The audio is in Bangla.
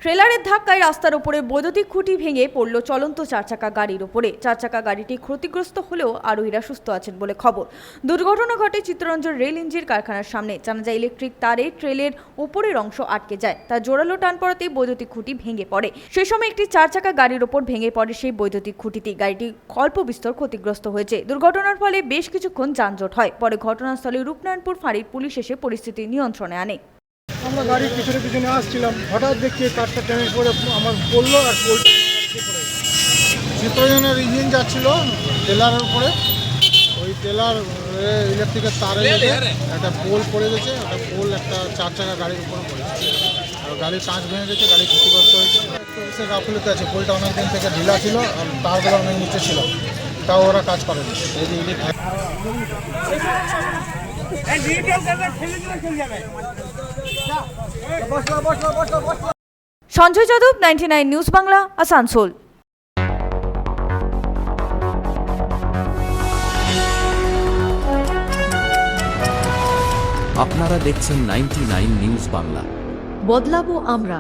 ট্রেলারের ধাক্কায় রাস্তার উপরে বৈদ্যুতিক খুঁটি ভেঙে পড়ল চলন্ত চারচাকা গাড়ির উপরে। চারচাকা গাড়িটি ক্ষতিগ্রস্ত হলেও আরোহীরা সুস্থ আছেন বলে খবর। দুর্ঘটনা ঘটে চিত্তরঞ্জন রেল ইঞ্জিন কারখানার সামনে। জানা যায়, ইলেকট্রিক তারে ট্রেলের উপরের অংশ আটকে যায়। তার জোরালো টান পড়াতেই বৈদ্যুতিক খুঁটি ভেঙে পড়ে। সেই সময় একটি চারচাকা গাড়ির ওপর ভেঙে পড়ে সেই বৈদ্যুতিক খুঁটিটি। গাড়িটি অল্প বিস্তর ক্ষতিগ্রস্ত হয়েছে। দুর্ঘটনার ফলে বেশ কিছুক্ষণ যানজট হয়। পরে ঘটনাস্থলে রূপনারায়ণপুর ফাঁড়ির পুলিশ এসে পরিস্থিতি নিয়ন্ত্রণে আনে। আমরা গাড়ির পিছনে আসছিলাম, হঠাৎ দেখি কারটা টেনে পড়ে আমার পড়লো আর পোলটা চিত্তরঞ্জনের ইঞ্জিন যাচ্ছিল টেলারের উপরে। ওই টেলার ইলেকট্রিকের তারে একটা পোল পড়ে গেছে। একটা পোল একটা চারচাকা গাড়ির উপরে পড়েছে। আর গাড়ির কাঁচ ভেঙে গেছে, গাড়ি ক্ষতিগ্রস্ত হয়েছে। সে গাফিলতি আছে, পোলটা অনেকদিন থেকে ঢিলা ছিল আর তারগুলো অনেক নিচে ছিল, তাও ওরা কাজ করেনি। সঞ্জয় যাদব, 99 নিউজ বাংলা, আসানসোল। আপনারা দেখছেন 99 নিউজ বাংলা। বদলাবো আমরা।